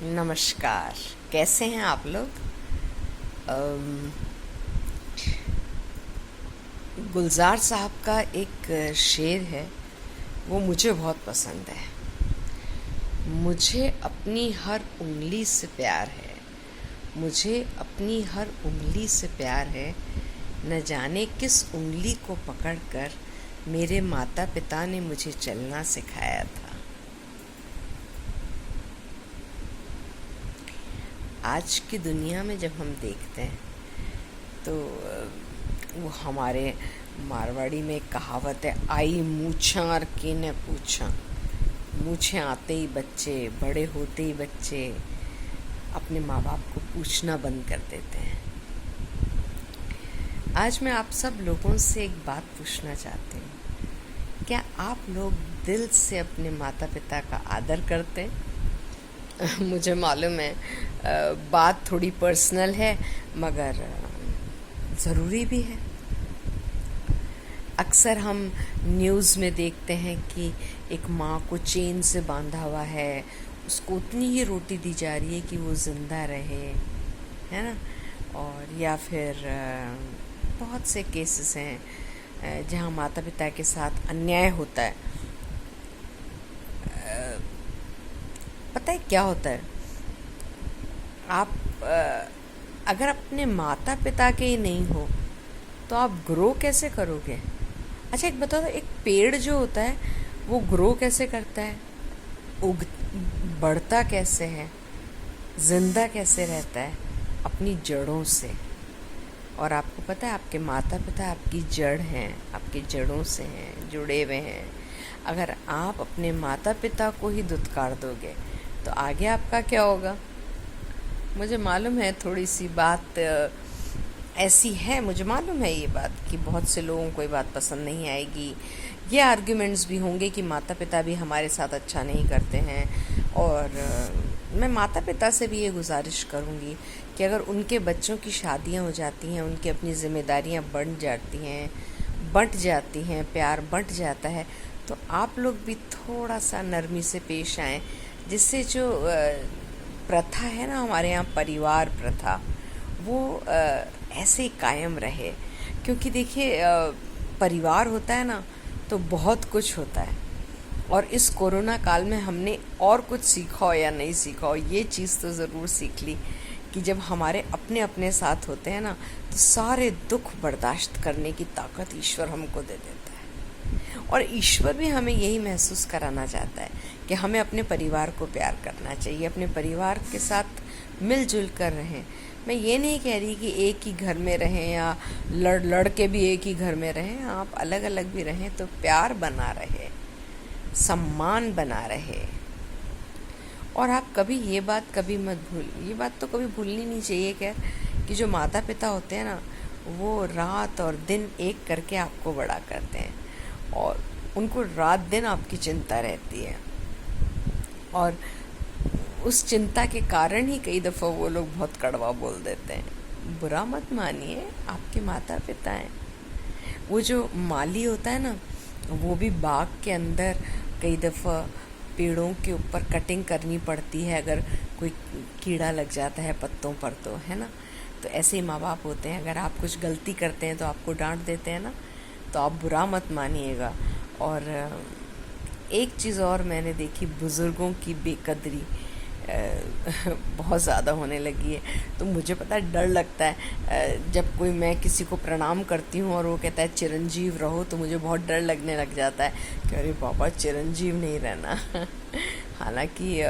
नमस्कार। कैसे हैं आप लोग? अम, गुलजार साहब का एक शेर है, वो मुझे बहुत पसंद है। मुझे अपनी हर उंगली से प्यार है, मुझे अपनी हर उंगली से प्यार है। न जाने किस उंगली को पकड़कर मेरे माता पिता ने मुझे चलना सिखाया था। आज की दुनिया में जब हम देखते हैं तो वो हमारे मारवाड़ी में एक कहावत है, आई मूछा और किने पूछा। मूछे आते ही बच्चे, बड़े होते ही बच्चे अपने माँ बाप को पूछना बंद कर देते हैं। आज मैं आप सब लोगों से एक बात पूछना चाहती हूँ, क्या आप लोग दिल से अपने माता पिता का आदर करते हैं? मुझे मालूम है बात थोड़ी पर्सनल है, मगर ज़रूरी भी है। अक्सर हम न्यूज़ में देखते हैं कि एक माँ को चेन से बांधा हुआ है, उसको उतनी ही रोटी दी जा रही है कि वो ज़िंदा रहे, है ना। और या फिर बहुत से केसेस हैं जहाँ माता पिता के साथ अन्याय होता है। पता है क्या होता है, आप अगर अपने माता पिता के ही नहीं हो तो आप ग्रो कैसे करोगे? अच्छा एक बताओ, एक पेड़ जो होता है वो ग्रो कैसे करता है, उग बढ़ता कैसे है, जिंदा कैसे रहता है? अपनी जड़ों से। और आपको पता है, आपके माता पिता आपकी जड़ हैं, आपकी जड़ों से हैं, जुड़े हुए हैं। अगर आप अपने माता पिता को ही दुत्कार दोगे तो आगे आपका क्या होगा? मुझे मालूम है थोड़ी सी बात ऐसी है, मुझे मालूम है ये बात कि बहुत से लोगों को ये बात पसंद नहीं आएगी। ये आर्ग्यूमेंट्स भी होंगे कि माता पिता भी हमारे साथ अच्छा नहीं करते हैं। और मैं माता पिता से भी ये गुजारिश करूँगी कि अगर उनके बच्चों की शादियाँ हो जाती हैं, उनकी अपनी ज़िम्मेदारियाँ बंट जाती हैं, प्यार बंट जाता है, तो आप लोग भी थोड़ा सा नरमी से पेश आएँ, जिससे जो प्रथा है ना हमारे यहाँ, परिवार प्रथा, वो ऐसे ही कायम रहे। क्योंकि देखिए परिवार होता है ना तो बहुत कुछ होता है। और इस कोरोना काल में हमने और कुछ सीखा हो या नहीं सीखा हो, ये चीज़ तो ज़रूर सीख ली कि जब हमारे अपने अपने साथ होते हैं ना तो सारे दुख बर्दाश्त करने की ताकत ईश्वर हमको दे देता है। और ईश्वर भी हमें यही महसूस कराना चाहता है कि हमें अपने परिवार को प्यार करना चाहिए, अपने परिवार के साथ मिलजुल कर रहें। मैं ये नहीं कह रही कि एक ही घर में रहें या लड़ के भी एक ही घर में रहें, आप अलग अलग भी रहें तो प्यार बना रहे, सम्मान बना रहे। और आप कभी ये बात कभी मत ये बात तो कभी भूलनी नहीं चाहिए क्या, कि जो माता पिता होते हैं ना वो रात और दिन एक करके आपको बड़ा करते हैं और उनको रात दिन आपकी चिंता रहती है। और उस चिंता के कारण ही कई दफ़ा वो लोग बहुत कड़वा बोल देते हैं। बुरा मत मानिए, आपके माता पिता हैं। वो जो माली होता है ना, वो भी बाग के अंदर कई दफ़ा पेड़ों के ऊपर कटिंग करनी पड़ती है अगर कोई कीड़ा लग जाता है पत्तों पर, तो है ना। तो ऐसे ही माँ बाप होते हैं, अगर आप कुछ गलती करते हैं तो आपको डांट देते हैं ना, तो आप बुरा मत मानिएगा। और एक चीज़ और मैंने देखी, बुज़ुर्गों की बेकदरी बहुत ज़्यादा होने लगी है। तो मुझे पता है डर लगता है जब कोई, मैं किसी को प्रणाम करती हूँ और वो कहता है चिरंजीव रहो, तो मुझे बहुत डर लगने लग जाता है कि अरे बाबा चिरंजीव नहीं रहना। हालांकि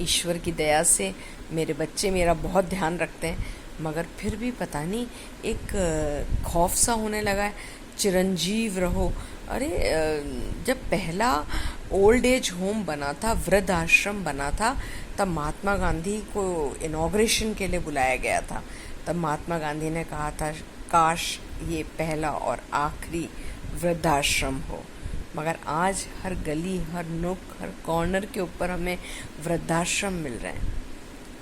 ईश्वर की दया से मेरे बच्चे मेरा बहुत ध्यान रखते हैं, मगर फिर भी पता नहीं एक खौफ सा होने लगा है, चिरंजीव रहो। अरे जब पहला ओल्ड एज होम बना था, वृद्ध आश्रम बना था, तब महात्मा गांधी को इनॉग्रेशन के लिए बुलाया गया था। तब महात्मा गांधी ने कहा था काश ये पहला और आखिरी वृद्धाश्रम हो। मगर आज हर गली, हर नुक, हर कॉर्नर के ऊपर हमें वृद्धाश्रम मिल रहे हैं।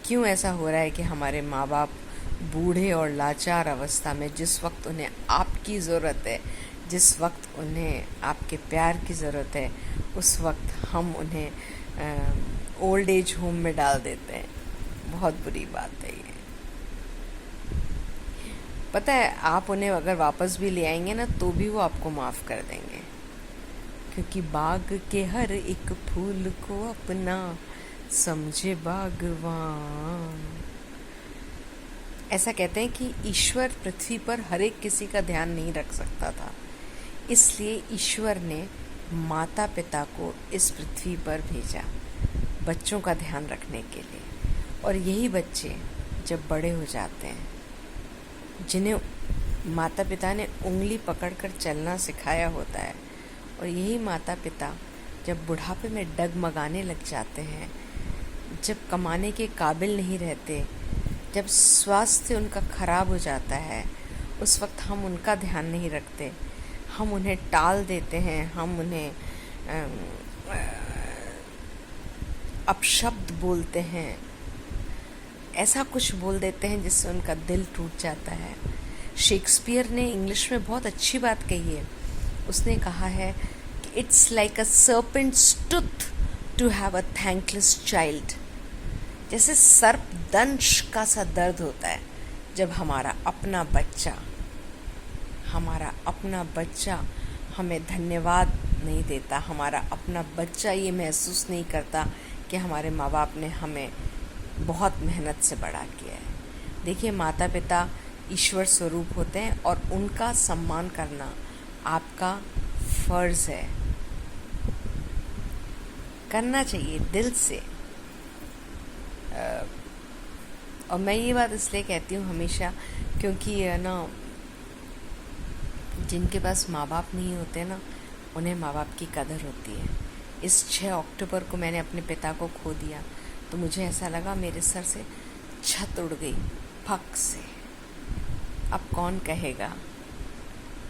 क्यों ऐसा हो रहा है कि हमारे माँ बाप बूढ़े और लाचार अवस्था में, जिस वक्त उन्हें आपकी ज़रूरत है, जिस वक्त उन्हें आपके प्यार की ज़रूरत है, उस वक्त हम उन्हें ओल्ड एज होम में डाल देते हैं। बहुत बुरी बात है ये। पता है, आप उन्हें अगर वापस भी ले आएंगे ना तो भी वो आपको माफ़ कर देंगे, क्योंकि बाग के हर एक फूल को अपना समझे बागवान। ऐसा कहते हैं कि ईश्वर पृथ्वी पर हर एक किसी का ध्यान नहीं रख सकता था, इसलिए ईश्वर ने माता पिता को इस पृथ्वी पर भेजा बच्चों का ध्यान रखने के लिए। और यही बच्चे जब बड़े हो जाते हैं, जिन्हें माता पिता ने उंगली पकड़कर चलना सिखाया होता है, और यही माता पिता जब बुढ़ापे में डगमगाने लग जाते हैं, जब कमाने के काबिल नहीं रहते, जब स्वास्थ्य उनका खराब हो जाता है, उस वक्त हम उनका ध्यान नहीं रखते, हम उन्हें टाल देते हैं, हम उन्हें अपशब्द बोलते हैं, ऐसा कुछ बोल देते हैं जिससे उनका दिल टूट जाता है। शेक्सपियर ने इंग्लिश में बहुत अच्छी बात कही है। उसने कहा है कि it's like a serpent's tooth to have a thankless child. जैसे सर्पदंश का सा दर्द होता है जब हमारा अपना बच्चा हमें धन्यवाद नहीं देता, हमारा अपना बच्चा ये महसूस नहीं करता कि हमारे माँ बाप ने हमें बहुत मेहनत से बड़ा किया है। देखिए, माता पिता ईश्वर स्वरूप होते हैं और उनका सम्मान करना आपका फर्ज है, करना चाहिए दिल से। और मैं ये बात इसलिए कहती हूँ हमेशा, क्योंकि ना जिनके पास माँ बाप नहीं होते ना, उन्हें माँ बाप की कदर होती है। इस 6 अक्टूबर को मैंने अपने पिता को खो दिया तो मुझे ऐसा लगा मेरे सर से छत उड़ गई फक से। अब कौन कहेगा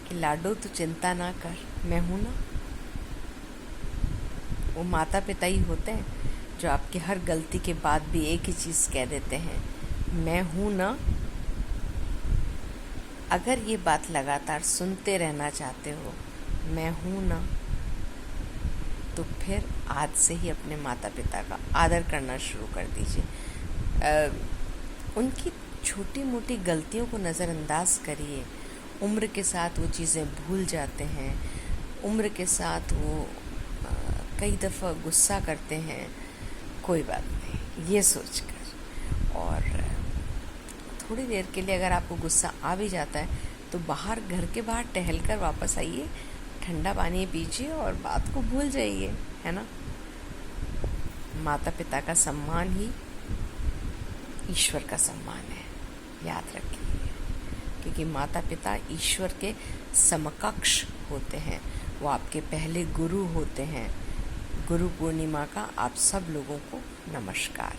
कि लाडो तू चिंता ना कर, मैं हूँ ना। वो माता पिता ही होते हैं जो आपकी हर गलती के बाद भी एक ही चीज़ कह देते हैं, मैं हूँ ना। अगर ये बात लगातार सुनते रहना चाहते हो, मैं हूँ ना, तो फिर आज से ही अपने माता पिता का आदर करना शुरू कर दीजिए। उनकी छोटी मोटी गलतियों को नज़रअंदाज करिए। उम्र के साथ वो चीज़ें भूल जाते हैं, उम्र के साथ वो कई दफ़ा गुस्सा करते हैं, कोई बात नहीं ये सोचकर। और थोड़ी देर के लिए अगर आपको गुस्सा आ भी जाता है तो बाहर, घर के बाहर टहल कर वापस आइए, ठंडा पानी पीजिए और बात को भूल जाइए, है ना। माता पिता का सम्मान ही ईश्वर का सम्मान है, याद रखिए, क्योंकि माता पिता ईश्वर के समकक्ष होते हैं, वो आपके पहले गुरु होते हैं। गुरु पूर्णिमा का आप सब लोगों को नमस्कार।